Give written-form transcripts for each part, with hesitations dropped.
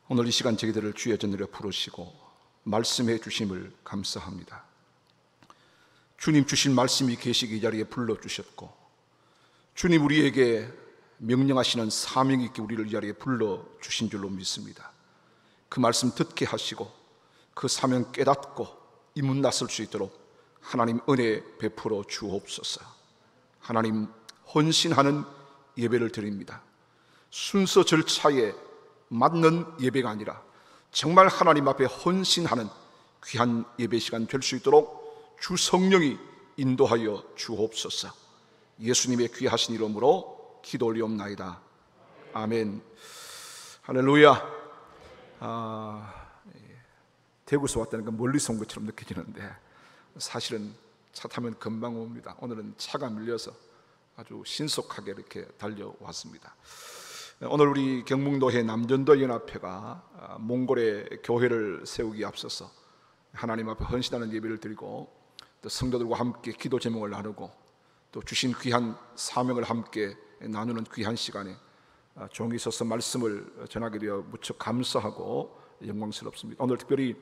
오늘 이 시간 저희들을 주의 전으로 부르시고 말씀해 주심을 감사합니다. 주님 주신 말씀이 계시기 이 자리에 불러주셨고, 주님 우리에게 명령하시는 사명이 있게 우리를 이 자리에 불러주신 줄로 믿습니다. 그 말씀 듣게 하시고 그 사명 깨닫고 이문 나설 수 있도록 하나님 은혜 베풀어 주옵소서. 하나님, 헌신하는 예배를 드립니다. 순서 절차에 맞는 예배가 아니라 정말 하나님 앞에 헌신하는 귀한 예배 시간 될 수 있도록 주 성령이 인도하여 주옵소서. 예수님의 귀하신 이름으로 기도 올리옵나이다. 아멘. 할렐루야. 대구에서 왔다는 건 멀리서 온 것처럼 느껴지는데 사실은 차 타면 금방 옵니다. 오늘은 차가 밀려서 아주 신속하게 이렇게 달려왔습니다. 오늘 우리 경북도회 남전도 연합회가 몽골에 교회를 세우기 앞서서 하나님 앞에 헌신하는 예배를 드리고 또 성도들과 함께 기도 제목을 나누고 또 주신 귀한 사명을 함께 나누는 귀한 시간에 종이 서서 말씀을 전하게 되어 무척 감사하고 영광스럽습니다. 오늘 특별히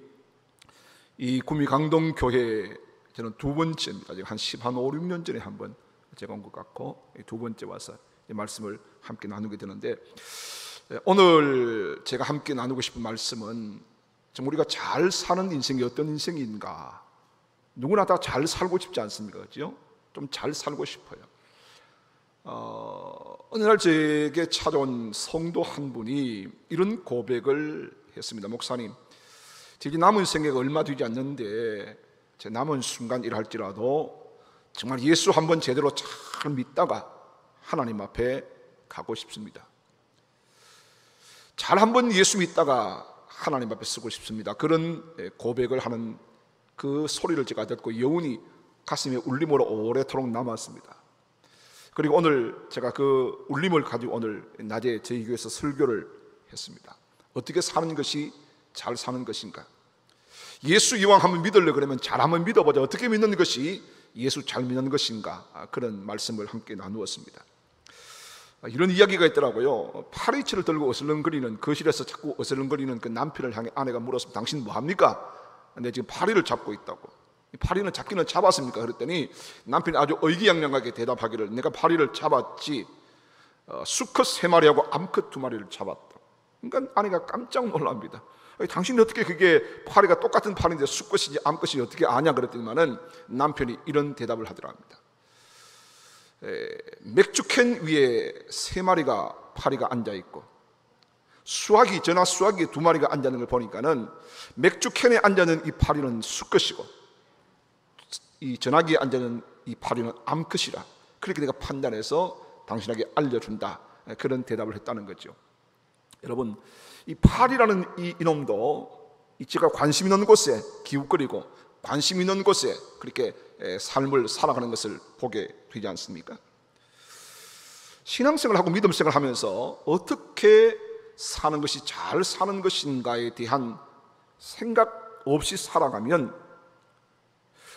이 구미 강동교회 저는 두 번째입니다. 한 5, 6년 전에 한번 제가 온 것 같고 두 번째 와서 이 말씀을 함께 나누게 되는데, 오늘 제가 함께 나누고 싶은 말씀은 좀 우리가 잘 사는 인생이 어떤 인생인가. 누구나 다 잘 살고 싶지 않습니까? 그렇죠? 좀 잘 살고 싶어요. 어느 날 제게 찾아온 성도 한 분이 이런 고백을 했습니다. 목사님, 제 남은 생애가 얼마 되지 않는데 제 남은 순간 일할지라도 정말 예수 한번 제대로 잘 믿다가 하나님 앞에 가고 싶습니다. 잘 한번 예수 믿다가 하나님 앞에 서고 싶습니다. 그런 고백을 하는 그 소리를 제가 듣고 여운이 가슴에 울림으로 오래도록 남았습니다. 그리고 오늘 제가 그 울림을 가지고 오늘 낮에 저희 교회에서 설교를 했습니다. 어떻게 사는 것이 잘 사는 것인가? 예수 이왕 한번 믿으려고 그러면 잘 한번 믿어보자. 어떻게 믿는 것이 예수 잘 믿는 것인가? 그런 말씀을 함께 나누었습니다. 이런 이야기가 있더라고요. 파리채를 들고 어슬렁거리는, 거실에서 자꾸 어슬렁거리는 그 남편을 향해 아내가 물었습니다. 당신 뭐합니까? 근데 지금 파리를 잡고 있다고. 파리는 잡기는 잡았습니까? 그랬더니 남편이 아주 의기양양하게 대답하기를, 내가 파리를 잡았지 수컷 3마리하고 암컷 2마리를 잡았다. 그러니까 아내가 깜짝 놀랍니다. 당신이 어떻게 그게 파리가 똑같은 파리인데 수컷인지 암컷인지 어떻게 아냐 그랬더니만은 남편이 이런 대답을 하더랍니다. 맥주캔 위에 3마리가 파리가 앉아있고 전화 수화기에 2마리가 앉아있는 걸 보니까는 맥주캔에 앉아있는 이 파리는 수컷이고 이 전화기에 앉아있는 이 파리는 암컷이라, 그렇게 내가 판단해서 당신에게 알려준다. 그런 대답을 했다는 거죠. 여러분, 이 파리라는 이놈도 제가 관심 있는 곳에 기웃거리고 관심 있는 곳에 그렇게 삶을 살아가는 것을 보게 되지 않습니까? 신앙생활하고 믿음생활을 하면서 어떻게 사는 것이 잘 사는 것인가에 대한 생각 없이 살아가면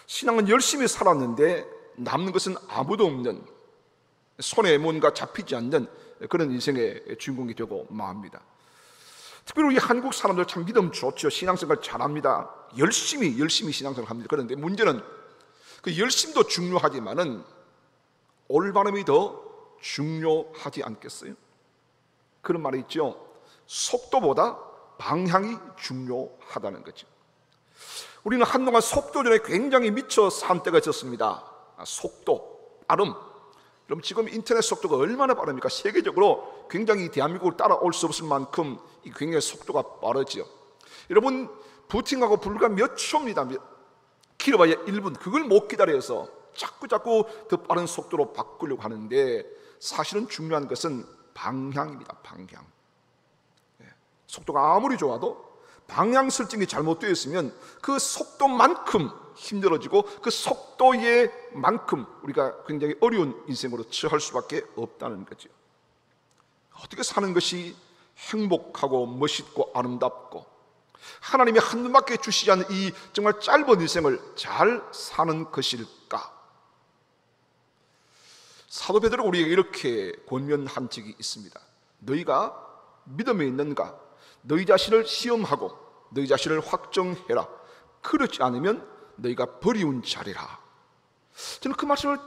신앙은 열심히 살았는데 남는 것은 아무도 없는, 손에 뭔가 잡히지 않는 그런 인생의 주인공이 되고 맙니다. 특별히 우리 한국 사람들 참 믿음 좋죠. 신앙생활 잘합니다. 열심히 신앙생활 합니다. 그런데 문제는 그 열심도 중요하지만은 올바름이 더 중요하지 않겠어요? 그런 말이 있죠. 속도보다 방향이 중요하다는 거죠. 우리는 한동안 속도전에 굉장히 미쳐 산 때가 있었습니다. 속도, 빠름. 그럼 지금 인터넷 속도가 얼마나 빠릅니까? 세계적으로 굉장히 대한민국을 따라올 수 없을 만큼 굉장히 속도가 빠르죠. 여러분, 부팅하고 불과 몇 초입니다. 길어봐야 1분. 그걸 못 기다려서 자꾸 더 빠른 속도로 바꾸려고 하는데 사실은 중요한 것은 방향입니다. 방향. 속도가 아무리 좋아도 방향 설정이 잘못되어 있으면 그 속도만큼 힘들어지고 그 속도의 만큼 우리가 굉장히 어려운 인생으로 처할 수밖에 없다는 거죠. 어떻게 사는 것이 행복하고 멋있고 아름답고 하나님이 한눈밖에 주시지 않는 이 정말 짧은 인생을 잘 사는 것일까? 사도 베드로가 우리에게 이렇게 권면한 적이 있습니다. 너희가 믿음에 있는가? 너희 자신을 시험하고 너희 자신을 확정해라. 그렇지 않으면 너희가 버리운 자리라. 저는 그 말씀을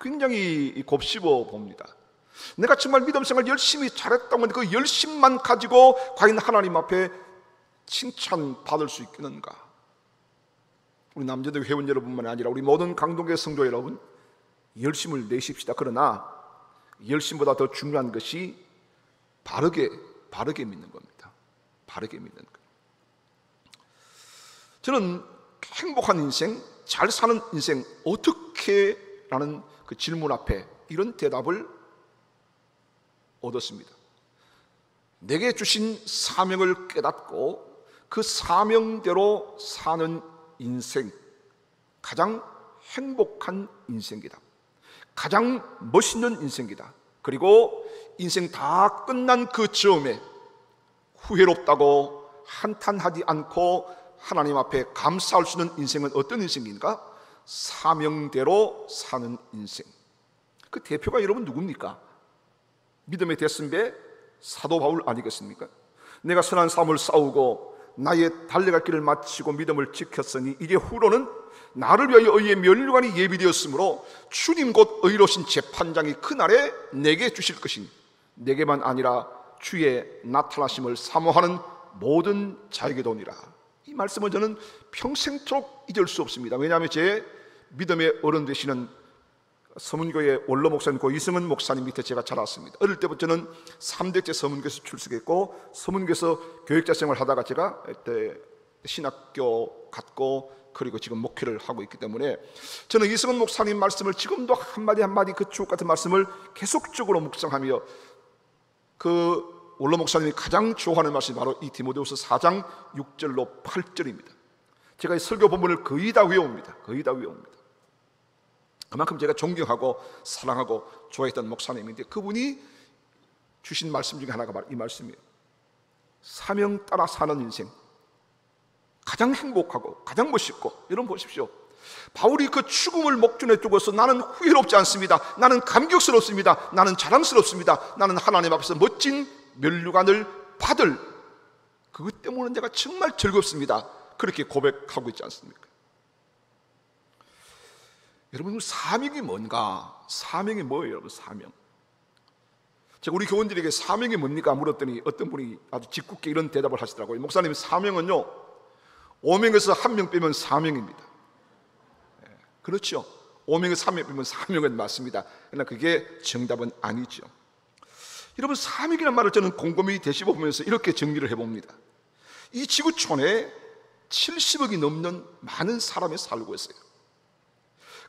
굉장히 곱씹어 봅니다. 내가 정말 믿음 생활 열심히 잘했다면 그 열심만 가지고 과연 하나님 앞에 칭찬받을 수 있겠는가? 우리 남자들 회원 여러분만 아니라 우리 모든 강동교회 성도 여러분, 열심을 내십시다. 그러나 열심보다 더 중요한 것이 바르게 믿는 겁니다. 바르게 믿는 것. 저는 행복한 인생, 잘 사는 인생 어떻게? 라는 그 질문 앞에 이런 대답을 얻었습니다. 내게 주신 사명을 깨닫고 그 사명대로 사는 인생, 가장 행복한 인생이다. 가장 멋있는 인생이다. 그리고 인생 다 끝난 그 즈음에 후회롭다고 한탄하지 않고 하나님 앞에 감사할 수 있는 인생은 어떤 인생인가? 사명대로 사는 인생. 그 대표가 여러분 누굽니까? 믿음의 대선배 사도 바울 아니겠습니까? 내가 선한 싸움을 싸우고 나의 달려갈 길을 마치고 믿음을 지켰으니 이제 후로는 나를 위하여 의의 면류관이 예비되었으므로 주님 곧 의로우신 재판장이 그날에 내게 주실 것이니 내게만 아니라 주의 나타나심을 사모하는 모든 자에게도니라. 이 말씀은 저는 평생토록 잊을 수 없습니다. 왜냐하면 제 믿음의 어른 되시는 서문교회 원로 목사님 고 이승은 목사님 밑에 제가 자랐습니다. 어릴 때부터 저는 3대째 서문교에서 출석했고 서문교에서 교육자 생활을 하다가 제가 그때 신학교 갔고 그리고 지금 목회를 하고 있기 때문에 저는 이승은 목사님 말씀을 지금도 한마디 한마디 그 주옥 같은 말씀을 계속적으로 묵상하며 그 원로 목사님이 가장 좋아하는 말씀이 바로 이 디모데후서 4장 6절로 8절입니다. 제가 이 설교 본문을 거의 다 외웁니다. 거의 다 외웁니다. 그만큼 제가 존경하고 사랑하고 좋아했던 목사님인데 그분이 주신 말씀 중에 하나가 바로 이 말씀이에요. 사명 따라 사는 인생, 가장 행복하고 가장 멋있고. 여러분 보십시오. 바울이 그 죽음을 목전에 두고서 나는 후회롭지 않습니다. 나는 감격스럽습니다. 나는 자랑스럽습니다. 나는 하나님 앞에서 멋진 면류관을 받을 그것 때문에 내가 정말 즐겁습니다. 그렇게 고백하고 있지 않습니까? 여러분 사명이 뭔가? 사명이 뭐예요 여러분? 사명. 제가 우리 교원들에게 사명이 뭡니까? 물었더니 어떤 분이 아주 짓궂게 이런 대답을 하시더라고요. 목사님 사명은요 5명에서 1명 빼면 사명입니다. 그렇죠. 5명에서 3명 빼면 사명은 맞습니다. 그러나 그게 정답은 아니죠. 여러분 사명이라는 말을 저는 곰곰이 되씹어 보면서 이렇게 정리를 해봅니다. 이 지구촌에 70억이 넘는 많은 사람이 살고 있어요.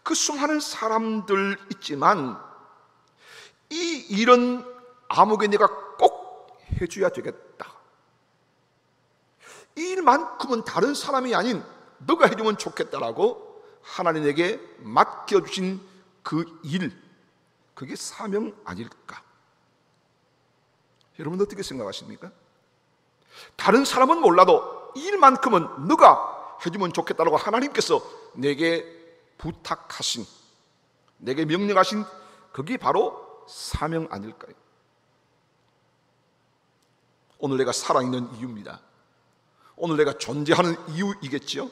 그 수많은 사람들 있지만 이 일은 아무개 내가 꼭 해줘야 되겠다. 이 일만큼은 다른 사람이 아닌 너가 해주면 좋겠다라고 하나님에게 맡겨주신 그 일, 그게 사명 아닐까? 여러분 어떻게 생각하십니까? 다른 사람은 몰라도 이 일만큼은 너가 해주면 좋겠다라고 하나님께서 내게 부탁하신, 내게 명령하신 그게 바로 사명 아닐까요? 오늘 내가 살아있는 이유입니다. 오늘 내가 존재하는 이유이겠지요?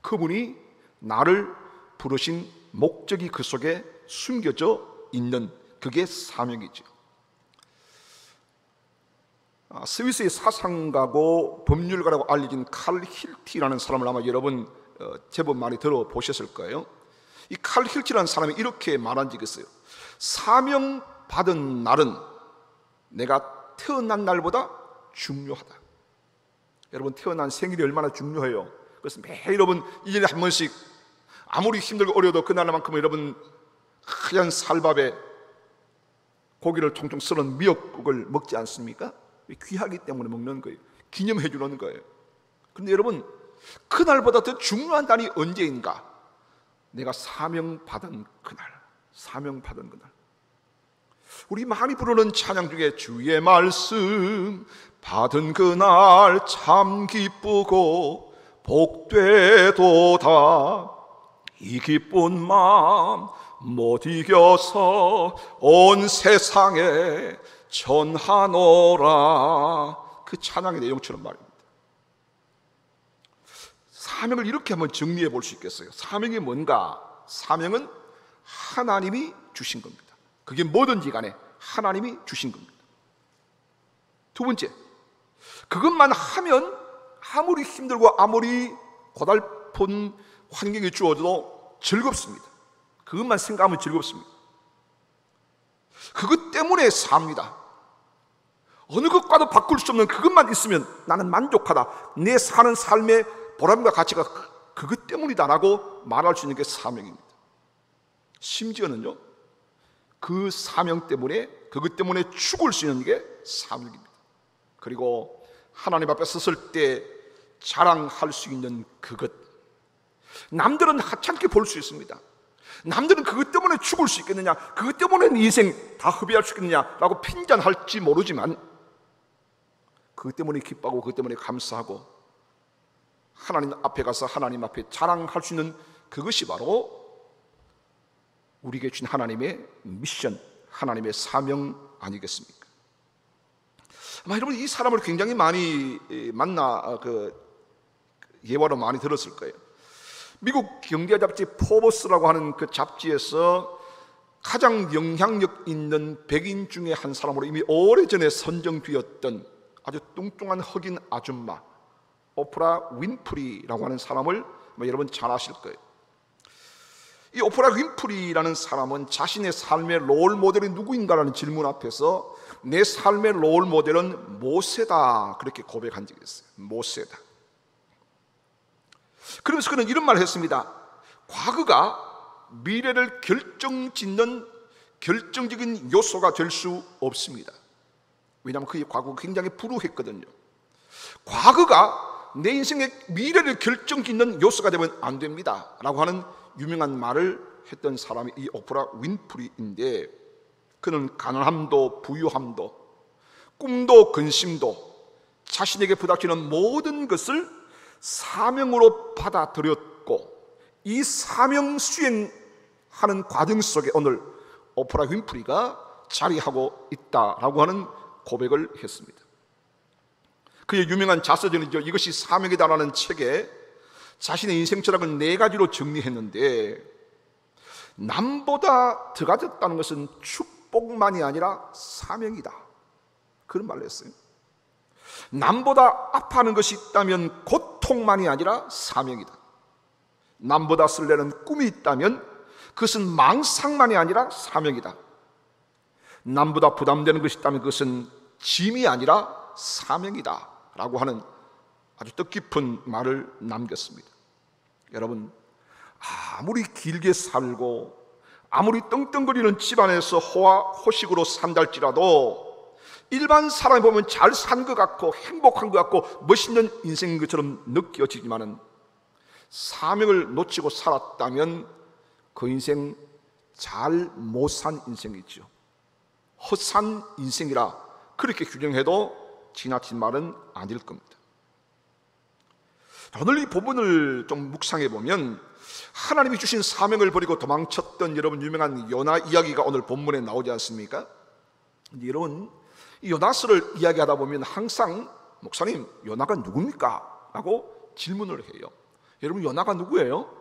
그분이 나를 부르신 목적이 그 속에 숨겨져 있는 그게 사명이죠. 스위스의 사상가고 법률가라고 알려진 칼 힐티라는 사람을 아마 여러분 제법 많이 들어보셨을 거예요. 이 칼 힐티라는 사람이 이렇게 말한 적이 있어요. 사명받은 날은 내가 태어난 날보다 중요하다. 여러분 태어난 생일이 얼마나 중요해요. 그래서 매일 여러분 1년에 한 번씩 아무리 힘들고 어려도 그날만큼은 여러분 하얀 살밥에 고기를 총총 썰은 미역국을 먹지 않습니까? 귀하기 때문에 먹는 거예요. 기념해 주는 거예요. 그런데 여러분 그날보다 더 중요한 날이 언제인가? 내가 사명받은 그날, 사명받은 그날. 우리 많이 부르는 찬양 중에 주의 말씀 받은 그날 참 기쁘고 복되도다. 이 기쁜 마음 못 이겨서 온 세상에 전하노라. 그 찬양의 내용처럼 말입니다. 사명을 이렇게 한번 정리해 볼 수 있겠어요. 사명이 뭔가? 사명은 하나님이 주신 겁니다. 그게 뭐든지 간에 하나님이 주신 겁니다. 두 번째, 그것만 하면 아무리 힘들고 아무리 고달픈 환경이 주어져도 즐겁습니다. 그것만 생각하면 즐겁습니다. 그것 때문에 삽니다. 어느 것과도 바꿀 수 없는 그것만 있으면 나는 만족하다, 내 사는 삶의 보람과 가치가 그것 때문이다라고 말할 수 있는 게 사명입니다. 심지어는요, 그 사명 때문에, 그것 때문에 죽을 수 있는 게 사명입니다. 그리고 하나님 앞에 섰을 때 자랑할 수 있는 그것, 남들은 하찮게 볼 수 있습니다. 남들은 그것 때문에 죽을 수 있겠느냐, 그것 때문에 인생 다 허비할 수 있겠느냐라고 핀잔할지 모르지만, 그것 때문에 기뻐하고 그것 때문에 감사하고 하나님 앞에 가서 하나님 앞에 자랑할 수 있는 그것이 바로 우리에게 주신 하나님의 미션, 하나님의 사명 아니겠습니까? 아마 여러분 이 사람을 굉장히 많이 만나 예화로 많이 들었을 거예요. 미국 경제 잡지 포브스라고 하는 그 잡지에서 가장 영향력 있는 백인 중에 한 사람으로 이미 오래전에 선정되었던 아주 뚱뚱한 흑인 아줌마 오프라 윈프리라고 하는 사람을 여러분 잘 아실 거예요. 이 오프라 윈프리라는 사람은 자신의 삶의 롤 모델이 누구인가라는 질문 앞에서 내 삶의 롤 모델은 모세다, 그렇게 고백한 적이 있어요. 모세다. 그러면서 그는 이런 말을 했습니다. 과거가 미래를 결정짓는 결정적인 요소가 될 수 없습니다. 왜냐하면 그의 과거가 굉장히 불우했거든요. 과거가 내 인생의 미래를 결정짓는 요소가 되면 안 됩니다 라고 하는 유명한 말을 했던 사람이 이 오프라 윈프리인데, 그는 가난함도 부유함도 꿈도 근심도 자신에게 부닥치는 모든 것을 사명으로 받아들였고, 이 사명 수행하는 과정 속에 오늘 오프라 윈프리가 자리하고 있다라고 하는 고백을 했습니다. 그의 유명한 자서전이죠, 이것이 사명이다라는 책에 자신의 인생 철학을 4가지로 정리했는데, 남보다 더 가졌다는 것은 축복만이 아니라 사명이다, 그런 말을 했어요. 남보다 아파하는 것이 있다면 고통만이 아니라 사명이다. 남보다 설레는 꿈이 있다면 그것은 망상만이 아니라 사명이다. 남보다 부담되는 것이 있다면 그것은 짐이 아니라 사명이다 라고 하는 아주 뜻깊은 말을 남겼습니다. 여러분, 아무리 길게 살고 아무리 떵떵거리는 집안에서 호식으로 산달지라도 일반 사람이 보면 잘 산 것 같고 행복한 것 같고 멋있는 인생인 것처럼 느껴지지만은, 사명을 놓치고 살았다면 그 인생 잘 못 산 인생이죠. 헛산 인생이라 그렇게 규정해도 지나친 말은 아닐 겁니다. 오늘 이 부분을 좀 묵상해 보면, 하나님이 주신 사명을 버리고 도망쳤던 여러분 유명한 요나 이야기가 오늘 본문에 나오지 않습니까? 여러분, 이 요나서를 이야기하다 보면 항상 목사님, 요나가 누굽니까? 라고 질문을 해요. 여러분, 요나가 누구예요?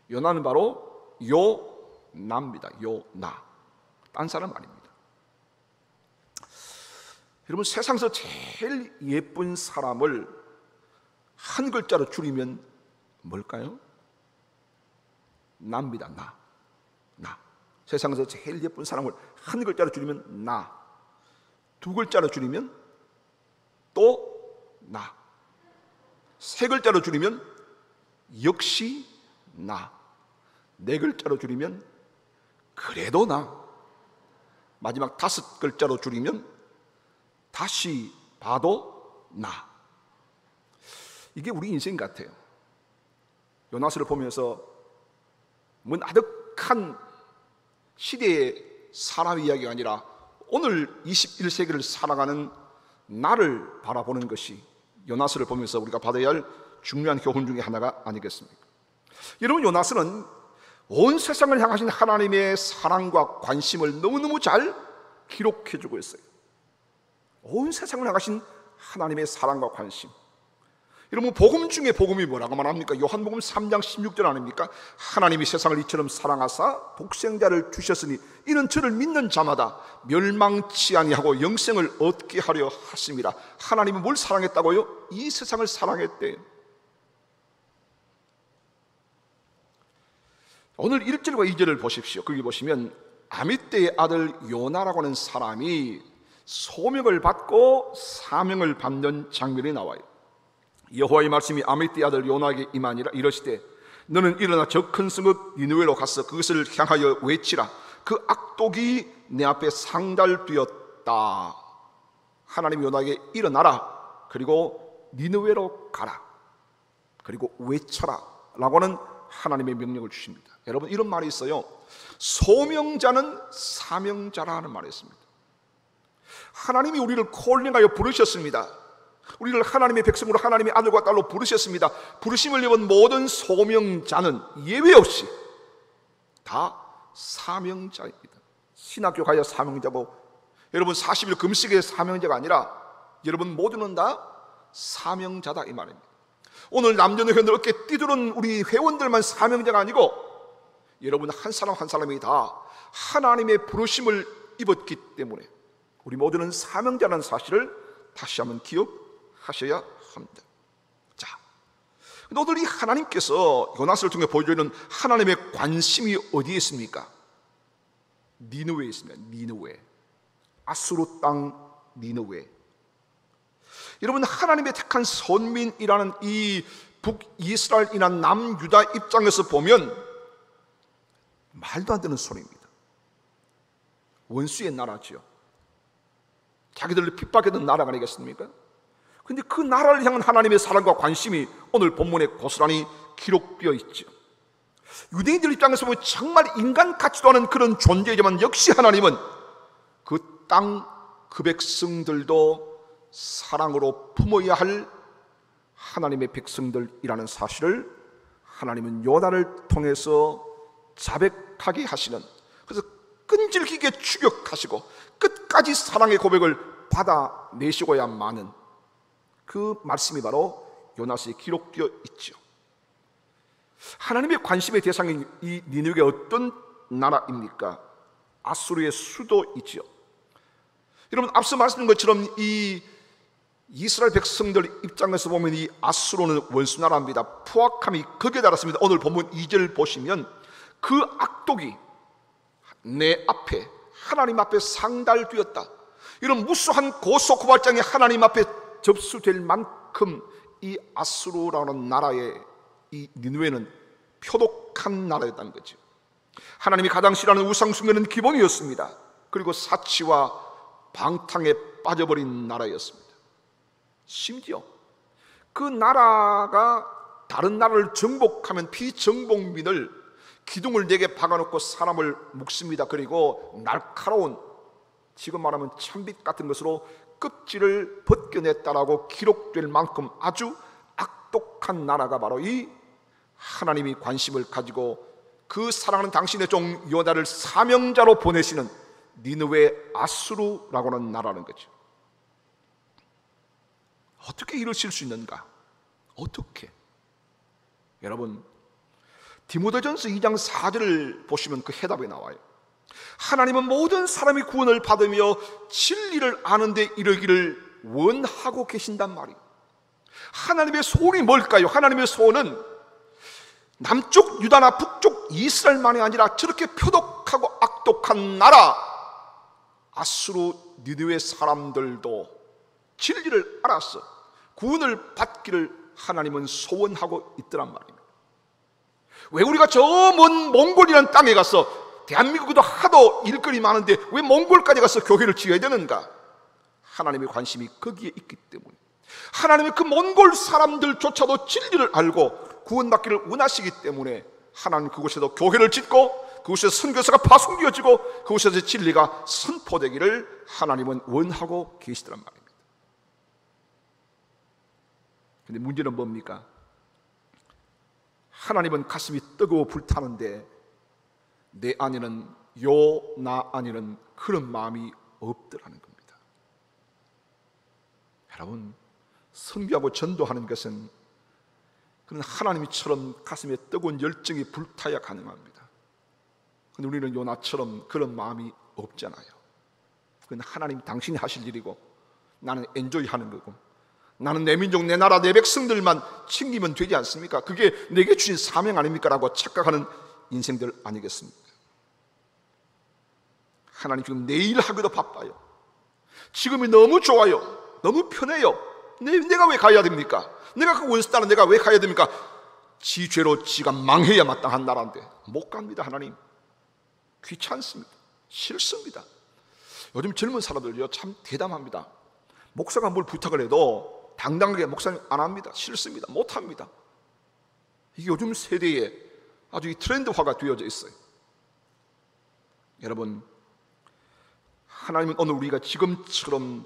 요나는 바로 요나입니다. 요나, 딴 사람 아닙니다. 여러분, 세상에서 제일 예쁜 사람을 한 글자로 줄이면 뭘까요? 나입니다. 나. 세상에서 제일 예쁜 사람을 한 글자로 줄이면 나. 2글자로 줄이면 또 나. 3글자로 줄이면 역시 나. 4글자로 줄이면 그래도 나. 마지막 5글자로 줄이면 다시 봐도 나. 이게 우리 인생 같아요. 요나서를 보면서 뭔 아득한 시대의 사람 이야기가 아니라 오늘 21세기를 살아가는 나를 바라보는 것이 요나서를 보면서 우리가 받아야 할 중요한 교훈 중에 하나가 아니겠습니까? 여러분, 요나서는 온 세상을 향하신 하나님의 사랑과 관심을 너무너무 잘 기록해주고 있어요. 온 세상을 향하신 하나님의 사랑과 관심. 여러분, 복음 중에 복음이 뭐라고 말합니까? 요한복음 3장 16절 아닙니까? 하나님이 세상을 이처럼 사랑하사 독생자를 주셨으니 이는 저를 믿는 자마다 멸망치 아니하고 영생을 얻게 하려 하심이라. 하나님이 뭘 사랑했다고요? 이 세상을 사랑했대요. 오늘 1절과 2절을 보십시오. 거기 보시면 아미떼의 아들 요나라고 하는 사람이 소명을 받고 사명을 받는 장면이 나와요. 여호와의 말씀이 아미떼의 아들 요나에게 임하니라. 이르시되 너는 일어나 저 큰 성읍 니느웨로 가서 그것을 향하여 외치라. 그 악독이 내 앞에 상달되었다. 하나님이 요나에게 일어나라, 그리고 니느웨로 가라, 그리고 외쳐라 라고는 하나님의 명령을 주십니다. 여러분, 이런 말이 있어요. 소명자는 사명자라는 말이 있습니다. 하나님이 우리를 콜링하여 부르셨습니다. 우리를 하나님의 백성으로 하나님의 아들과 딸로 부르셨습니다. 부르심을 입은 모든 소명자는 예외 없이 다 사명자입니다. 신학교 가야 사명자고, 여러분 40일 금식의 사명자가 아니라 여러분 모두는 다 사명자다 이 말입니다. 오늘 남녀노소들 어깨 뛰두른 우리 회원들만 사명자가 아니고 여러분 한 사람 한 사람이 다 하나님의 부르심을 입었기 때문에 우리 모두는 사명자라는 사실을 다시 한번 기억하셔야 합니다. 자, 오늘 이 하나님께서 요나스를 통해 보여주는 하나님의 관심이 어디에 있습니까? 니느웨에 있습니다. 니느웨, 아수르 땅 니느웨. 여러분, 하나님의 택한 선민이라는 이 북이스라엘이나 남유다 입장에서 보면 말도 안 되는 소리입니다. 원수의 나라죠. 자기들을 핍박했던 나라가 아니겠습니까? 그런데 그 나라를 향한 하나님의 사랑과 관심이 오늘 본문에 고스란히 기록되어 있죠. 유대인들 입장에서 보면 정말 인간 같지도 않은 그런 존재이지만 역시 하나님은 그 땅, 그 백성들도 사랑으로 품어야 할 하나님의 백성들이라는 사실을 하나님은 요나를 통해서 자백하게 하시는, 그래서 끈질기게 추격하시고 끝까지 사랑의 고백을 받아내시고야만은 그 말씀이 바로 요나서에 기록되어 있죠. 하나님의 관심의 대상인 이 니느웨가 어떤 나라입니까? 아수르의 수도이죠. 여러분, 앞서 말씀드린 것처럼 이 이스라엘 백성들 입장에서 보면 이 아수르는 원수 나라입니다. 포악함이 극에 달했습니다. 오늘 본문 2절 보시면 그 악독이 내 앞에, 하나님 앞에 상달되었다. 이런 무수한 고소고발장이 하나님 앞에 접수될 만큼 이 아수르라는 나라의 이 니느웨는 표독한 나라였다는 거죠. 하나님이 가장 싫어하는 우상 숭배는 기본이었습니다. 그리고 사치와 방탕에 빠져버린 나라였습니다. 심지어 그 나라가 다른 나라를 정복하면 피정복민을 기둥을 4개 박아놓고 사람을 묶습니다. 그리고 날카로운, 지금 말하면 참빗 같은 것으로 껍질을 벗겨냈다라고 기록될 만큼 아주 악독한 나라가 바로 이 하나님이 관심을 가지고 그 사랑하는 당신의 종 요나를 사명자로 보내시는 니느웨 아수르라고 하는 나라는 거죠. 어떻게 이러실 수 있는가? 어떻게? 여러분, 디모데전서 2장 4절을 보시면 그 해답이 나와요. 하나님은 모든 사람이 구원을 받으며 진리를 아는 데 이르기를 원하고 계신단 말이에요. 하나님의 소원이 뭘까요? 하나님의 소원은 남쪽 유다나 북쪽 이스라엘만이 아니라 저렇게 표독하고 악독한 나라 아수르 니느웨 사람들도 진리를 알아서 구원을 받기를 하나님은 소원하고 있더란 말입니다. 왜 우리가 저 먼 몽골이라는 땅에 가서, 대한민국도 하도 일거리 많은데 왜 몽골까지 가서 교회를 지어야 되는가? 하나님의 관심이 거기에 있기 때문에, 하나님의 그 몽골 사람들조차도 진리를 알고 구원받기를 원하시기 때문에 하나님 그곳에도 교회를 짓고 그곳에서 선교사가 파송되어지고 그곳에서 진리가 선포되기를 하나님은 원하고 계시더란 말입니다. 근데 문제는 뭡니까? 하나님은 가슴이 뜨거워 불타는데 내 안에는 나 안에는 그런 마음이 없더라는 겁니다. 여러분, 선교하고 전도하는 것은 그런 하나님처럼 가슴에 뜨거운 열정이 불타야 가능합니다. 근데 우리는 요나처럼 그런 마음이 없잖아요. 그건 하나님 당신이 하실 일이고 나는 엔조이 하는 거고 나는 내 민족, 내 나라, 내 백성들만 챙기면 되지 않습니까? 그게 내게 주신 사명 아닙니까? 라고 착각하는 인생들 아니겠습니까? 하나님 지금 내일 하기도 바빠요. 지금이 너무 좋아요. 너무 편해요. 내가 왜 가야 됩니까? 내가 그 원수 따라 내가 왜 가야 됩니까? 지 죄로 지가 망해야 마땅한 나라인데 못 갑니다. 하나님 귀찮습니다. 싫습니다. 요즘 젊은 사람들요 참 대담합니다. 목사가 뭘 부탁을 해도 당당하게 목사님 안 합니다. 싫습니다. 못 합니다. 이게 요즘 세대에 아주 이 트렌드화가 되어져 있어요. 여러분, 하나님은 오늘 우리가 지금처럼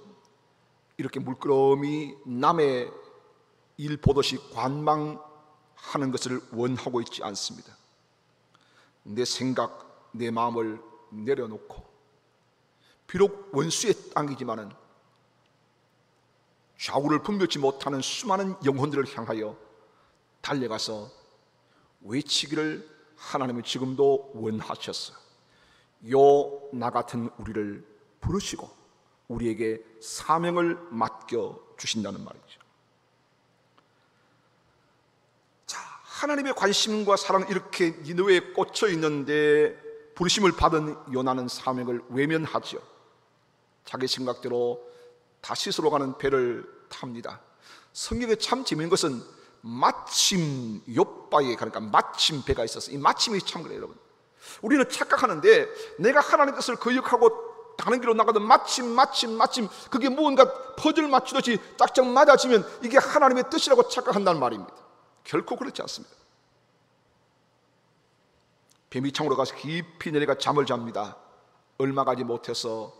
이렇게 물끄러미 남의 일 보듯이 관망하는 것을 원하고 있지 않습니다. 내 생각, 내 마음을 내려놓고 비록 원수의 땅이지만은 좌우를 분별치 못하는 수많은 영혼들을 향하여 달려가서 외치기를 하나님은 지금도 원하셨어요. 나 같은 우리를 부르시고 우리에게 사명을 맡겨 주신다는 말이죠. 자, 하나님의 관심과 사랑은 이렇게 니느웨에 꽂혀 있는데 부르심을 받은 요나는 사명을 외면하죠. 자기 생각대로 다시스로 가는 배를 탑니다. 성경에 참 재미있는 것은 마침 욥바에 가니까 마침 배가 있었어요. 이 마침이 참 그래요, 여러분. 우리는 착각하는데 내가 하나님의 뜻을 거역하고 다른 길로 나가도 마침 그게 무언가 퍼즐 맞추듯이 짝짝 맞아지면 이게 하나님의 뜻이라고 착각한다는 말입니다. 결코 그렇지 않습니다. 뱀이 창으로 가서 깊이 내려가 잠을 잡니다. 얼마 가지 못해서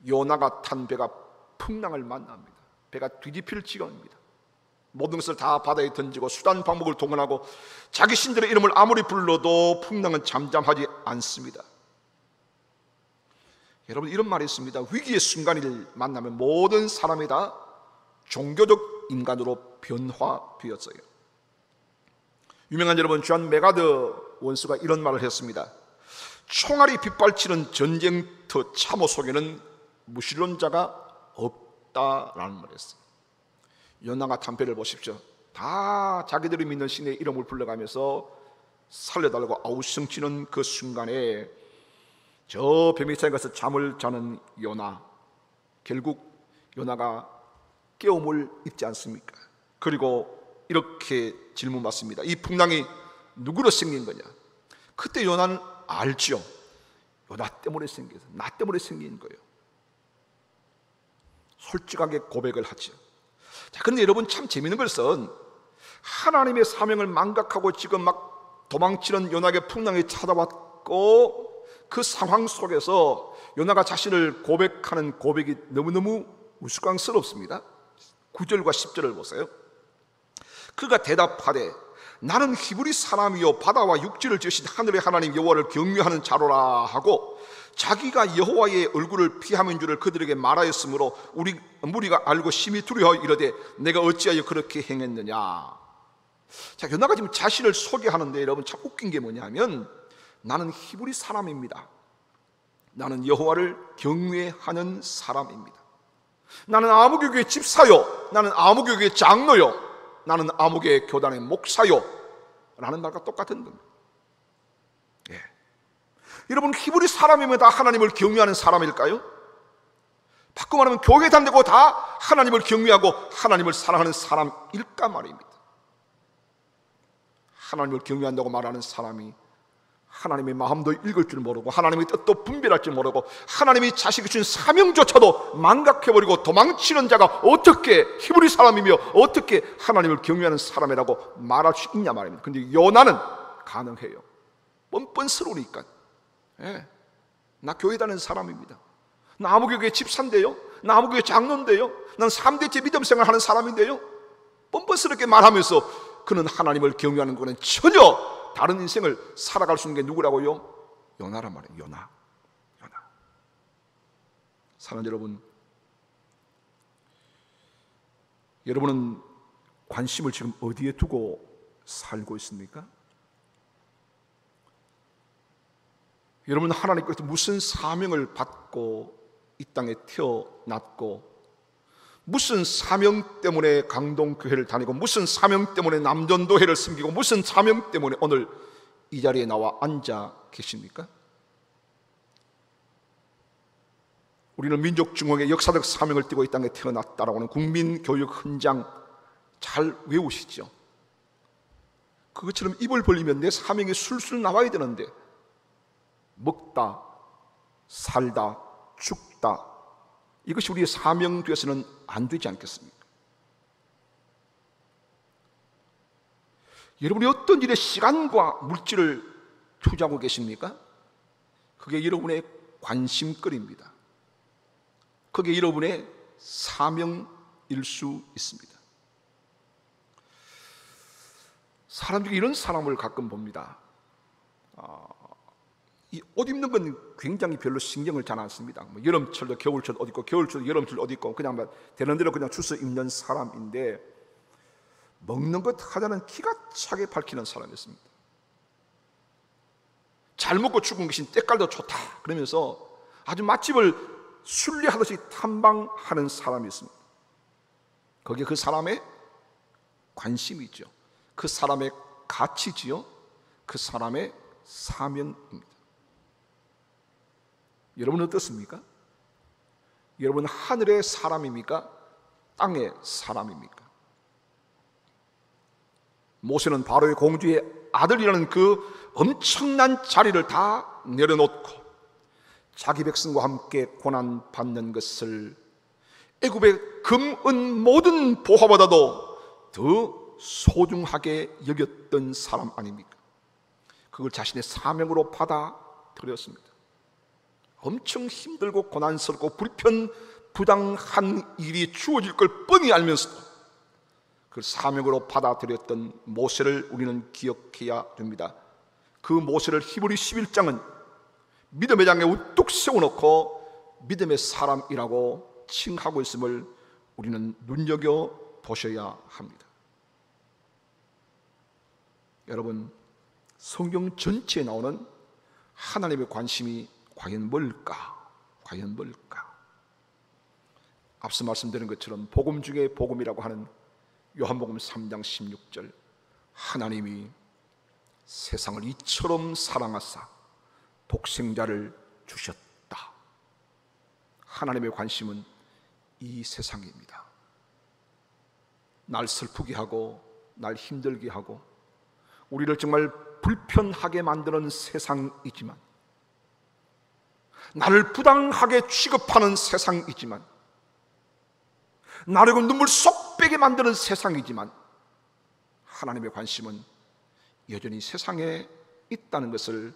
요나가 탄 배가 풍랑을 만납니다. 배가 뒤집힐 지경입니다. 모든 것을 다 바다에 던지고 수단 방법을 동원하고 자기 신들의 이름을 아무리 불러도 풍랑은 잠잠하지 않습니다. 여러분, 이런 말이 있습니다. 위기의 순간을 만나면 모든 사람이 다 종교적 인간으로 변화되었어요. 유명한 여러분 존 메가더 원수가 이런 말을 했습니다. 총알이 빗발치는 전쟁터 참호 속에는 무신론자가 없다라는 말을 했어요. 요나가 탄 배를 보십시오. 다 자기들이 믿는 신의 이름을 불러가면서 살려달라고 아우성치는 그 순간에 저 뱀이 사이에 가서 잠을 자는 요나, 결국 요나가 깨움을 입지 않습니까? 그리고 이렇게 질문받습니다. 이 풍랑이 누구로 생긴 거냐? 그때 요나는 알죠. 요나 때문에 생겨서, 나 때문에 생긴 거예요. 솔직하게 고백을 하죠. 자, 그런데 여러분 참 재미있는 것은 하나님의 사명을 망각하고 지금 막 도망치는 요나에게 풍랑이 찾아왔고 그 상황 속에서 요나가 자신을 고백하는 고백이 너무너무 우스꽝스럽습니다. 9절과 10절을 보세요. 그가 대답하되 나는 히브리 사람이요 바다와 육지를 지으신 하늘의 하나님 여호와를 경외하는 자로라 하고 자기가 여호와의 얼굴을 피함인 줄을 그들에게 말하였으므로 무리가 알고 심히 두려워하여 이르되 내가 어찌하여 그렇게 행했느냐. 자, 요나가 지금 자신을 소개하는데 여러분 참 웃긴 게 뭐냐면 나는 히브리 사람입니다. 나는 여호와를 경외하는 사람입니다. 나는 아무교교의 집사요, 나는 아무교교의 장로요, 나는 아무개 교단의 목사요 라는 말과 똑같은 겁니다. 예. 여러분 히브리 사람이면 다 하나님을 경외하는 사람일까요? 바꿔 말하면 교회 다니고 다 하나님을 경외하고 하나님을 사랑하는 사람일까 말입니다. 하나님을 경외한다고 말하는 사람이 하나님의 마음도 읽을 줄 모르고 하나님의 뜻도 분별할 줄 모르고 하나님이 자식이 주신 사명조차도 망각해버리고 도망치는 자가 어떻게 히브리 사람이며 어떻게 하나님을 경외하는 사람이라고 말할 수 있냐 말입니다. 그런데 요나는 가능해요. 뻔뻔스러우니까. 예. 나 교회 다니는 사람입니다. 나 아무교회 집사인데요, 나 아무교회 장로인데요, 난 3대째 믿음 생활하는 사람인데요, 뻔뻔스럽게 말하면서 그는 하나님을 경외하는 것은 전혀 다른 인생을 살아갈 수 있는 게 누구라고요? 요나란 말이에요. 요나. 사랑하는 여러분, 여러분은 관심을 지금 어디에 두고 살고 있습니까? 여러분은 하나님께서 무슨 사명을 받고 이 땅에 태어났고, 무슨 사명 때문에 강동교회를 다니고, 무슨 사명 때문에 남전도회를 섬기고, 무슨 사명 때문에 오늘 이 자리에 나와 앉아 계십니까? 우리는 민족중흥의 역사적 사명을 띠고 이 땅에 태어났다라고 하는 국민교육 헌장 잘 외우시죠? 그것처럼 입을 벌리면 내 사명이 술술 나와야 되는데, 먹다, 살다, 죽다, 이것이 우리의 사명 되어서는 안 되지 않겠습니까? 여러분이 어떤 일에 시간과 물질을 투자하고 계십니까? 그게 여러분의 관심거리입니다. 그게 여러분의 사명일 수 있습니다. 사람 중에 이런 사람을 가끔 봅니다. 이 옷 입는 건 굉장히 별로 신경을 잘 안 씁니다. 뭐 여름철도 겨울철 옷 입고, 겨울철도 여름철 옷 입고, 그냥 되는 대로 그냥 주워 입는 사람인데, 먹는 것 하나는 기가 차게 밝히는 사람이었습니다. 잘 먹고 죽은 것이 때깔도 좋다 그러면서 아주 맛집을 순례하듯이 탐방하는 사람이 있습니다. 거기에 그 사람의 관심이죠. 그 사람의 가치지요. 그 사람의 사명입니다. 여러분은 어떻습니까? 여러분 하늘의 사람입니까? 땅의 사람입니까? 모세는 바로의 공주의 아들이라는 그 엄청난 자리를 다 내려놓고 자기 백성과 함께 고난받는 것을 애굽의 금, 은 모든 보화보다도 더 소중하게 여겼던 사람 아닙니까? 그걸 자신의 사명으로 받아들였습니다. 엄청 힘들고 고난스럽고 불편부당한 일이 주어질 걸 뻔히 알면서도 그 사명으로 받아들였던 모세를 우리는 기억해야 됩니다. 그 모세를 히브리 11장은 믿음의 장에 우뚝 세워놓고 믿음의 사람이라고 칭하고 있음을 우리는 눈여겨보셔야 합니다. 여러분, 성경 전체에 나오는 하나님의 관심이 과연 뭘까? 과연 뭘까? 앞서 말씀드린 것처럼 복음 중에 복음이라고 하는 요한복음 3장 16절, 하나님이 세상을 이처럼 사랑하사 독생자를 주셨다. 하나님의 관심은 이 세상입니다. 날 슬프게 하고 날 힘들게 하고 우리를 정말 불편하게 만드는 세상이지만, 나를 부당하게 취급하는 세상이지만, 나를 눈물 쏙 빼게 만드는 세상이지만, 하나님의 관심은 여전히 세상에 있다는 것을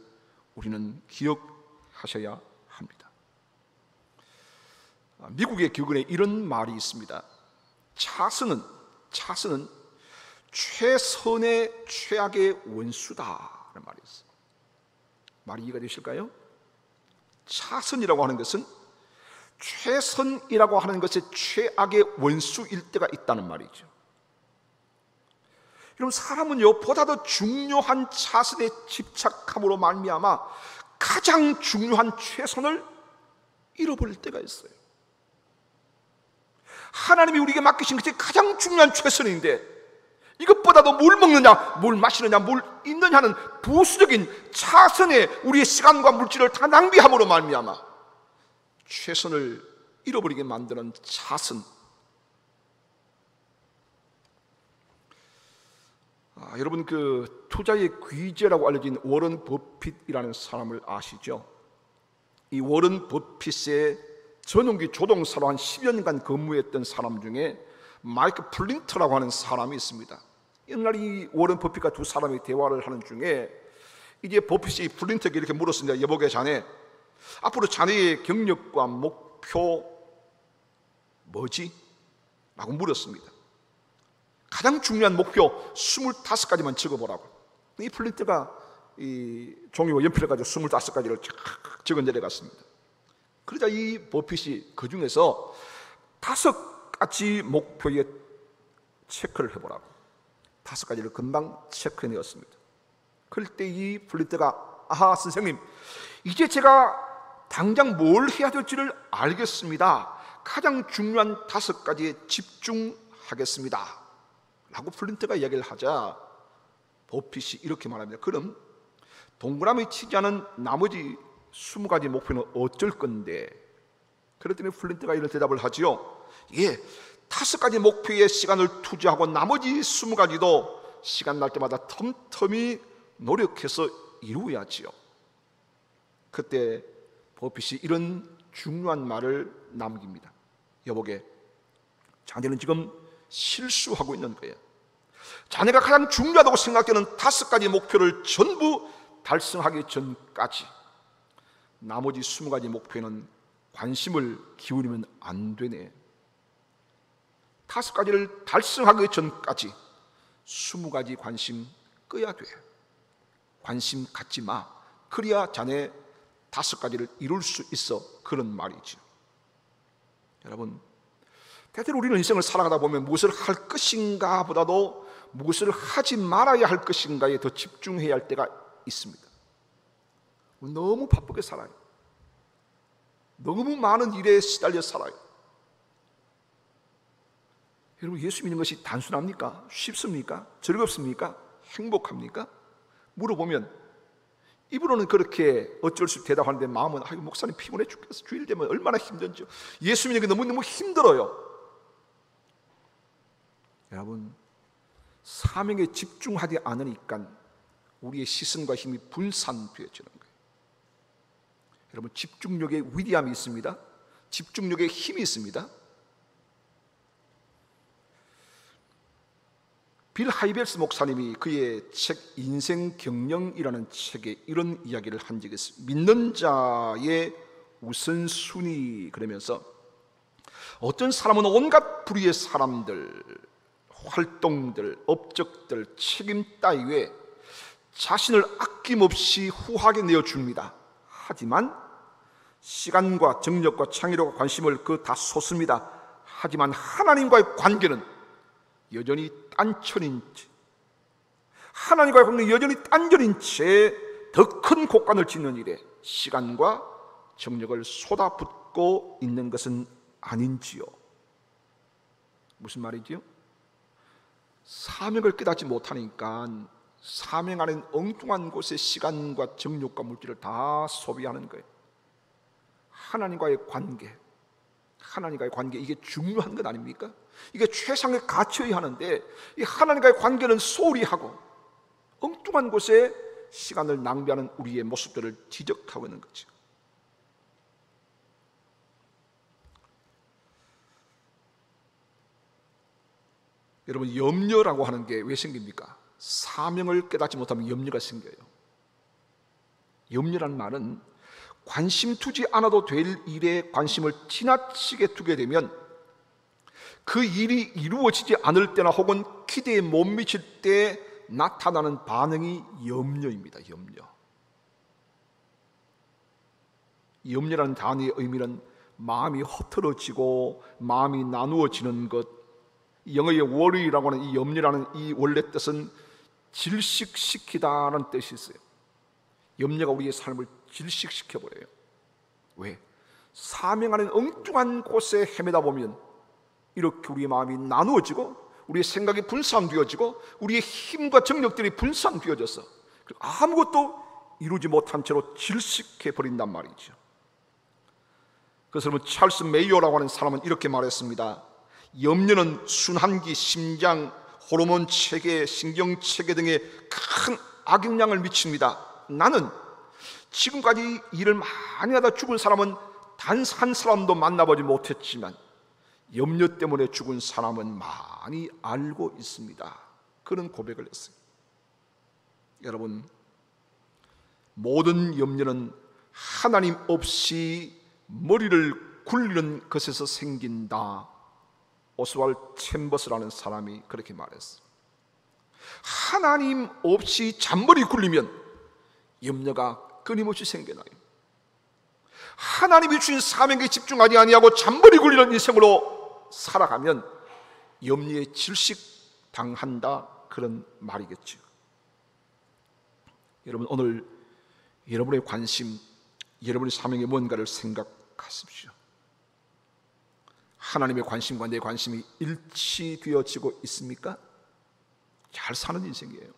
우리는 기억하셔야 합니다. 미국의 격언에 이런 말이 있습니다. 차선은 최선의 최악의 원수다라는 말이 있어요. 말이 이해가 되실까요? 차선이라고 하는 것은 최선이라고 하는 것의 최악의 원수일 때가 있다는 말이죠. 여러분, 사람은요 보다 더 중요한 차선에 집착함으로 말미암아 가장 중요한 최선을 잃어버릴 때가 있어요. 하나님이 우리에게 맡기신 것이 가장 중요한 최선인데, 이것보다도 뭘 먹느냐, 뭘 마시느냐, 뭘 입느냐는 부수적인 차선에 우리의 시간과 물질을 다 낭비함으로 말미암아 최선을 잃어버리게 만드는 차선. 여러분, 그 투자의 귀재라고 알려진 워런 버핏이라는 사람을 아시죠? 이 워런 버핏의 전용기 조종사로 한 10년간 근무했던 사람 중에 마이크 플린터라고 하는 사람이 있습니다. 옛날 이 워런 버핏과 두 사람이 대화를 하는 중에 이제 버핏이 플린터에게 이렇게 물었습니다. 여보게 자네, 앞으로 자네의 경력과 목표 뭐지? 라고 물었습니다. 가장 중요한 목표 25가지만 적어보라고. 이 플린터가 이 종이와 연필을 가지고 25가지를 적어 내려갔습니다. 그러자 이 버핏이 그 중에서 5가지 목표에 체크를 해보라고 5가지를 금방 체크해내었습니다. 그럴 때 이 플린트가 아하 선생님, 이제 제가 당장 뭘 해야 될지를 알겠습니다. 가장 중요한 5가지에 집중하겠습니다 라고 플린트가 이야기를 하자 버핏이 이렇게 말합니다. 그럼 동그라미 치지 않은 나머지 20가지 목표는 어쩔 건데? 그랬더니 플린트가 이런 대답을 하지요. 예, 5가지 목표에 시간을 투자하고 나머지 20가지도 시간 날 때마다 틈틈이 노력해서 이루어야지요. 그때 버핏이 이런 중요한 말을 남깁니다. 여보게, 자네는 지금 실수하고 있는 거예요. 자네가 가장 중요하다고 생각되는 5가지 목표를 전부 달성하기 전까지 나머지 20가지 목표에는 관심을 기울이면 안 되네. 5가지를 달성하기 전까지 20가지 관심 꺼야 돼. 관심 갖지 마. 그래야 자네 5가지를 이룰 수 있어. 그런 말이죠. 여러분, 대체로 우리는 인생을 살아가다 보면 무엇을 할 것인가 보다도 무엇을 하지 말아야 할 것인가에 더 집중해야 할 때가 있습니다. 너무 바쁘게 살아요. 너무 많은 일에 시달려 살아요. 여러분, 예수 믿는 것이 단순합니까? 쉽습니까? 즐겁습니까? 행복합니까? 물어보면 입으로는 그렇게 어쩔 수 없이 대답하는데 마음은 아유, 목사님 피곤해 죽겠어. 주일 되면 얼마나 힘든지. 예수 믿는 게 너무너무 힘들어요. 여러분, 사명에 집중하지 않으니까 우리의 시선과 힘이 분산되어지는 거예요. 여러분, 집중력에 위대함이 있습니다. 집중력에 힘이 있습니다. 빌 하이벨스 목사님이 그의 책 인생 경영이라는 책에 이런 이야기를 한 적이 있습니다. 믿는 자의 우선순위, 그러면서 어떤 사람은 온갖 부류의 사람들, 활동들, 업적들, 책임 따위에 자신을 아낌없이 후하게 내어줍니다. 하지만 시간과 정력과 창의력과 관심을 그 다 쏟습니다. 하지만 하나님과의 관계는 여전히 딴천인 채, 하나님과의 관계는 여전히 딴전인 채 더 큰 곡간을 짓는 일에 시간과 정력을 쏟아붓고 있는 것은 아닌지요. 무슨 말이지요? 사명을 깨닫지 못하니까 사명 안에 엉뚱한 곳에 시간과 정력과 물질을 다 소비하는 거예요. 하나님과의 관계, 이게 중요한 것 아닙니까? 이게 최상의 가치여야 하는데 이 하나님과의 관계는 소홀히 하고 엉뚱한 곳에 시간을 낭비하는 우리의 모습들을 지적하고 있는 거죠. 여러분, 염려라고 하는 게 왜 생깁니까? 사명을 깨닫지 못하면 염려가 생겨요. 염려라는 말은 관심 두지 않아도 될 일에 관심을 지나치게 두게 되면 그 일이 이루어지지 않을 때나 혹은 기대에 못 미칠 때 나타나는 반응이 염려입니다. 염려라는 단어의 의미는 마음이 허틀어지고 마음이 나누어지는 것. 영어의 worry라고 하는 이 염려라는 이 원래 뜻은 질식시키다라는 뜻이 있어요. 염려가 우리의 삶을 질식시켜버려요. 왜? 사명 안에 엉뚱한 곳에 헤매다 보면 이렇게 우리의 마음이 나누어지고 우리의 생각이 분산되어지고 우리의 힘과 정력들이 분산되어져서 아무것도 이루지 못한 채로 질식해버린단 말이죠. 그래서 여러분, 찰스 메이어라고 하는 사람은 이렇게 말했습니다. 염려는 순환기, 심장, 호르몬 체계, 신경체계 등에 큰 악영향을 미칩니다. 나는 지금까지 일을 많이 하다 죽은 사람은 단 한 사람도 만나보지 못했지만 염려 때문에 죽은 사람은 많이 알고 있습니다. 그런 고백을 했어요. 여러분, 모든 염려는 하나님 없이 머리를 굴리는 것에서 생긴다. 오스왈드 챔버스라는 사람이 그렇게 말했어요. 하나님 없이 잔머리 굴리면 염려가 끊임없이 생겨나요. 하나님이 주신 사명에 집중하지 아니하고 잔머리 굴리는 인생으로 살아가면 염려의 질식 당한다, 그런 말이겠죠. 여러분, 오늘 여러분의 관심, 여러분의 사명이 뭔가를 생각하십시오. 하나님의 관심과 내 관심이 일치되어지고 있습니까? 잘 사는 인생이에요.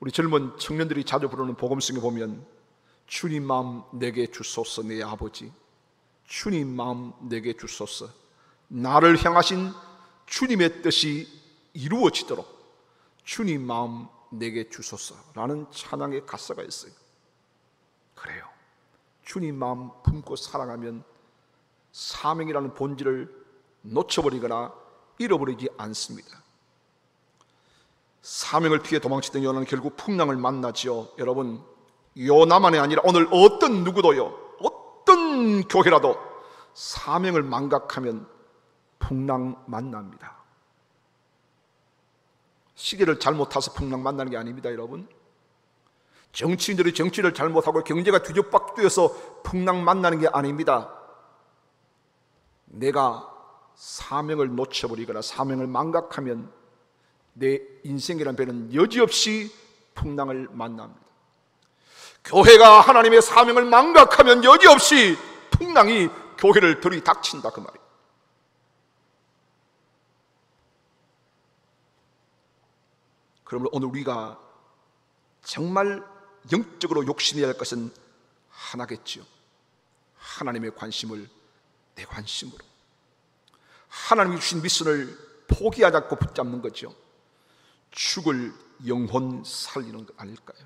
우리 젊은 청년들이 자주 부르는 복음성에 보면 주님 마음 내게 주소서 내 아버지, 주님 마음 내게 주소서, 나를 향하신 주님의 뜻이 이루어지도록 주님 마음 내게 주소서라는 찬양의 가사가 있어요. 그래요. 주님 마음 품고 살아가면 사명이라는 본질을 놓쳐버리거나 잃어버리지 않습니다. 사명을 피해 도망치던 요나는 결국 풍랑을 만나죠. 여러분, 요나만이 아니라 오늘 어떤 누구도요, 어떤 교회라도 사명을 망각하면 풍랑 만납니다. 시계를 잘못 타서 풍랑 만나는 게 아닙니다. 여러분, 정치인들이 정치를 잘못하고 경제가 뒤죽박죽되어서 풍랑 만나는 게 아닙니다. 내가 사명을 놓쳐버리거나 사명을 망각하면 내 인생이라는 배는 여지없이 풍랑을 만납니다. 교회가 하나님의 사명을 망각하면 여지없이 풍랑이 교회를 들이닥친다, 그 말이에요. 그러므로 오늘 우리가 정말 영적으로 욕심해야 할 것은 하나겠죠. 하나님의 관심을 내 관심으로, 하나님이 주신 미션을 포기하지 않고 붙잡는 거죠. 죽을 영혼 살리는 것 아닐까요?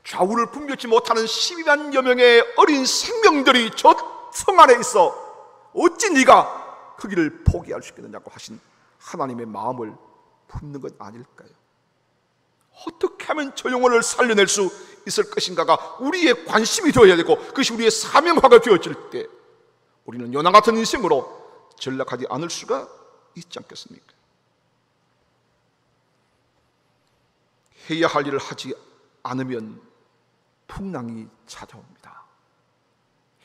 좌우를 분별치 못하는 12만여 명의 어린 생명들이 저 성 안에 있어 어찌 네가 그 길을 포기할 수 있겠느냐고 하신 하나님의 마음을 품는 것 아닐까요? 어떻게 하면 저 영혼을 살려낼 수 있을 것인가가 우리의 관심이 되어야 되고, 그것이 우리의 사명화가 되어질 때 우리는 요나 같은 인생으로 전락하지 않을 수가 있지 않겠습니까? 해야 할 일을 하지 않으면 풍랑이 찾아옵니다.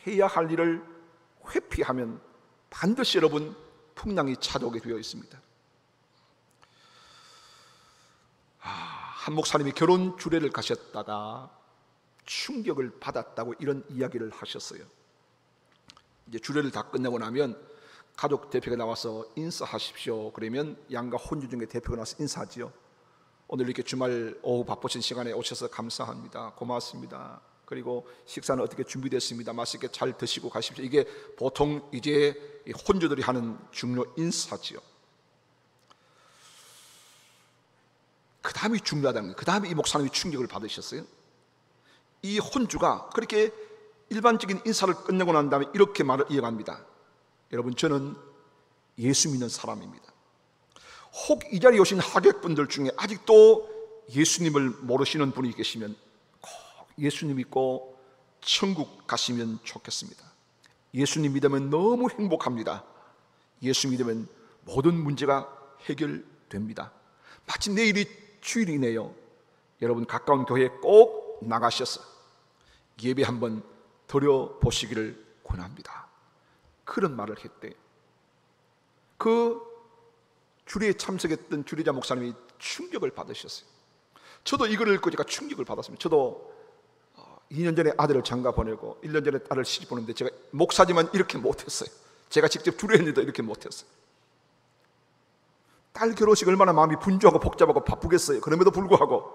해야 할 일을 회피하면 반드시 여러분 풍랑이 찾아오게 되어 있습니다. 한 목사님이 결혼 주례를 가셨다가 충격을 받았다고 이런 이야기를 하셨어요. 이제 주례를 다 끝내고 나면 가족 대표가 나와서 인사하십시오. 그러면 양가 혼주 중에 대표가 나와서 인사하지요. 오늘 이렇게 주말 오후 바쁘신 시간에 오셔서 감사합니다. 고맙습니다. 그리고 식사는 어떻게 준비됐습니다. 맛있게 잘 드시고 가십시오. 이게 보통 이제 혼주들이 하는 중요 인사지요. 그 다음이 중요하다는 거예요. 그 다음에 이 목사님이 충격을 받으셨어요. 이 혼주가 그렇게 일반적인 인사를 끝내고 난 다음에 이렇게 말을 이어갑니다. 여러분, 저는 예수 믿는 사람입니다. 혹 이 자리에 오신 하객분들 중에 아직도 예수님을 모르시는 분이 계시면 꼭 예수님 믿고 천국 가시면 좋겠습니다. 예수님 믿으면 너무 행복합니다. 예수 믿으면 모든 문제가 해결됩니다. 마침 내일이 주일이네요. 여러분, 가까운 교회에 꼭 나가셔서 예배 한번 드려보시기를 권합니다. 그런 말을 했대요. 그 주례에 참석했던 주례자 목사님이 충격을 받으셨어요. 저도 이걸 읽고 제가 충격을 받았습니다. 저도 2년 전에 아들을 장가 보내고 1년 전에 딸을 시집 보냈는데 제가 목사지만 이렇게 못했어요. 제가 직접 주례했는데도 이렇게 못했어요. 딸 결혼식 얼마나 마음이 분주하고 복잡하고 바쁘겠어요. 그럼에도 불구하고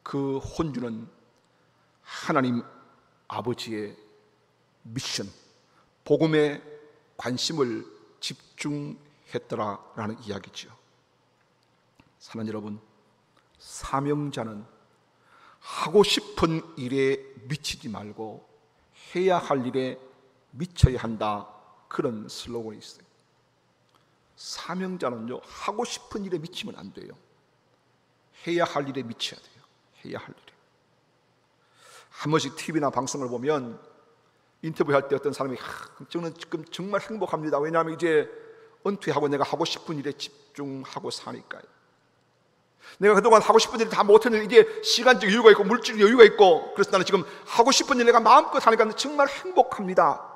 그 혼주는 하나님 아버지의 미션, 복음에 관심을 집중했더라라는 이야기죠. 사랑하는 여러분, 사명자는 하고 싶은 일에 미치지 말고 해야 할 일에 미쳐야 한다, 그런 슬로건이 있어요. 사명자는요, 하고 싶은 일에 미치면 안 돼요. 해야 할 일에 미쳐야 돼요. 해야 할 일에. 한 번씩 TV나 방송을 보면 인터뷰할 때 어떤 사람이 저는 지금 정말 행복합니다. 왜냐하면 이제 은퇴하고 내가 하고 싶은 일에 집중하고 사니까요. 내가 그동안 하고 싶은 일을 다 못했는데 이제 시간적 여유가 있고 물질 여유가 있고, 그래서 나는 지금 하고 싶은 일 내가 마음껏 하니까 정말 행복합니다.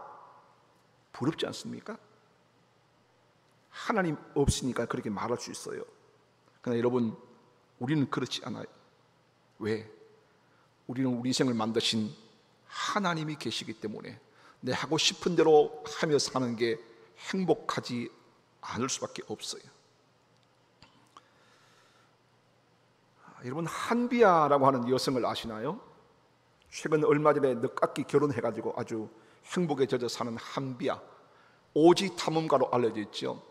부럽지 않습니까? 하나님 없으니까 그렇게 말할 수 있어요. 그러나 여러분, 우리는 그렇지 않아요. 왜? 우리는 우리 인생을 만드신 하나님이 계시기 때문에 내 하고 싶은 대로 하며 사는 게 행복하지 않을 수밖에 없어요. 여러분, 한비아라고 하는 여성을 아시나요? 최근 얼마 전에 늦깎이 결혼해가지고 아주 행복에 젖어 사는 한비아, 오지 탐험가로 알려져 있죠.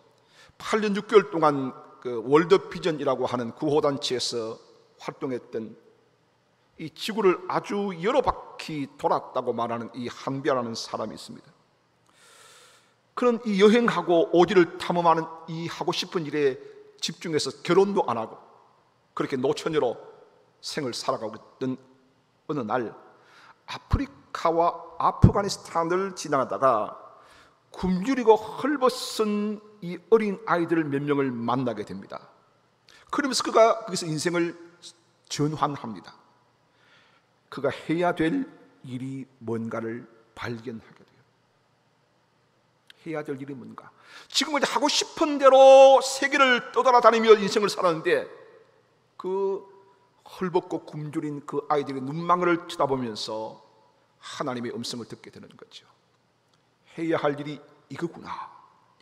8년 6개월 동안 그 월드비전이라고 하는 구호단체에서 활동했던, 이 지구를 아주 여러 바퀴 돌았다고 말하는 이 한비아라는 사람이 있습니다. 그런 이 여행하고 오지를 탐험하는 이 하고 싶은 일에 집중해서 결혼도 안 하고 그렇게 노처녀로 생을 살아가고 있던 어느 날, 아프리카와 아프가니스탄을 지나가다가 굶주리고 헐벗은 이 어린 아이들 몇 명을 만나게 됩니다. 그러면서 그가 거기서 인생을 전환합니다. 그가 해야 될 일이 뭔가를 발견하게 돼요. 해야 될 일이 뭔가. 지금은 이제 하고 싶은 대로 세계를 떠돌아다니며 인생을 살았는데, 그 헐벗고 굶주린 그 아이들의 눈망울을 쳐다보면서 하나님의 음성을 듣게 되는 거죠. 해야 할 일이 이거구나,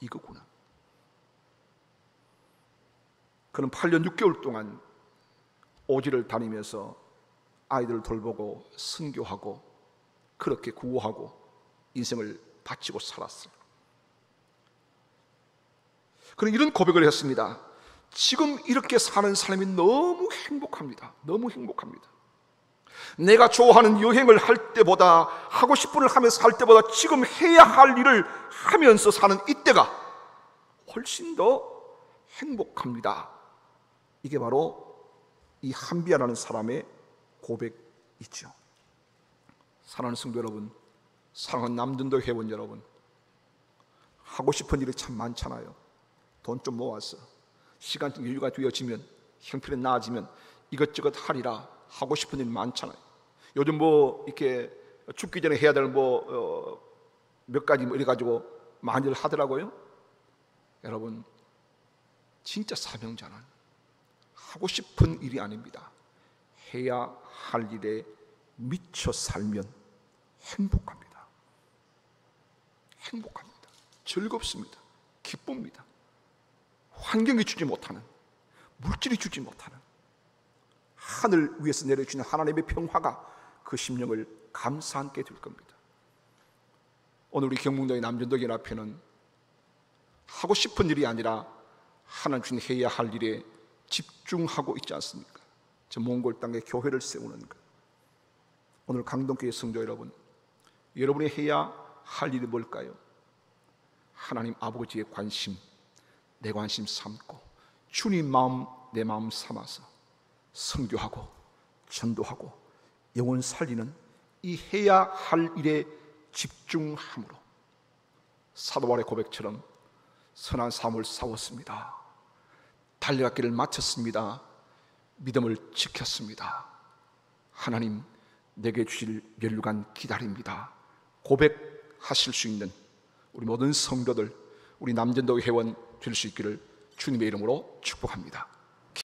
이거구나. 그는 8년 6개월 동안 오지를 다니면서 아이들을 돌보고 선교하고 그렇게 구호하고 인생을 바치고 살았어요. 그는 이런 고백을 했습니다. 지금 이렇게 사는 삶이 너무 행복합니다. 너무 행복합니다. 내가 좋아하는 여행을 할 때보다, 하고 싶은 일 하면서 할 때보다 지금 해야 할 일을 하면서 사는 이때가 훨씬 더 행복합니다. 이게 바로 이 한비아라는 사람의 고백이죠. 사랑하는 성도 여러분, 사랑하는 남전도 회원 여러분, 하고 싶은 일이 참 많잖아요. 돈 좀 모아서 시간 좀 여유가 되어지면, 형편이 나아지면 이것저것 하리라 하고 싶은 일 많잖아요. 요즘 뭐 이렇게 죽기 전에 해야 될 몇 가지 뭐 이래 가지고 많이들 하더라고요. 여러분, 진짜 사명자는 하고 싶은 일이 아닙니다. 해야 할 일에 미쳐 살면 행복합니다. 행복합니다. 즐겁습니다. 기쁩니다. 환경이 주지 못하는, 물질이 주지 못하는, 하늘 위에서 내려주는 하나님의 평화가 그 심령을 감사하게 될 겁니다. 오늘 우리 경북도의 남전도교 앞에는 하고 싶은 일이 아니라 하나님 주신 해야 할 일에 집중하고 있지 않습니까? 저 몽골 땅에 교회를 세우는 것. 오늘 강동교회 성도 여러분, 여러분이 해야 할 일이 뭘까요? 하나님 아버지의 관심, 내 관심 삼고 주님 마음 내 마음 삼아서 선교하고 전도하고 영혼 살리는 이 해야 할 일에 집중함으로 사도 바울의 고백처럼 선한 삶을 싸웠습니다. 달려갔기를 마쳤습니다. 믿음을 지켰습니다. 하나님 내게 주실 면류관 기다립니다. 고백하실 수 있는 우리 모든 성도들, 우리 남전도 회원 될 수 있기를 주님의 이름으로 축복합니다.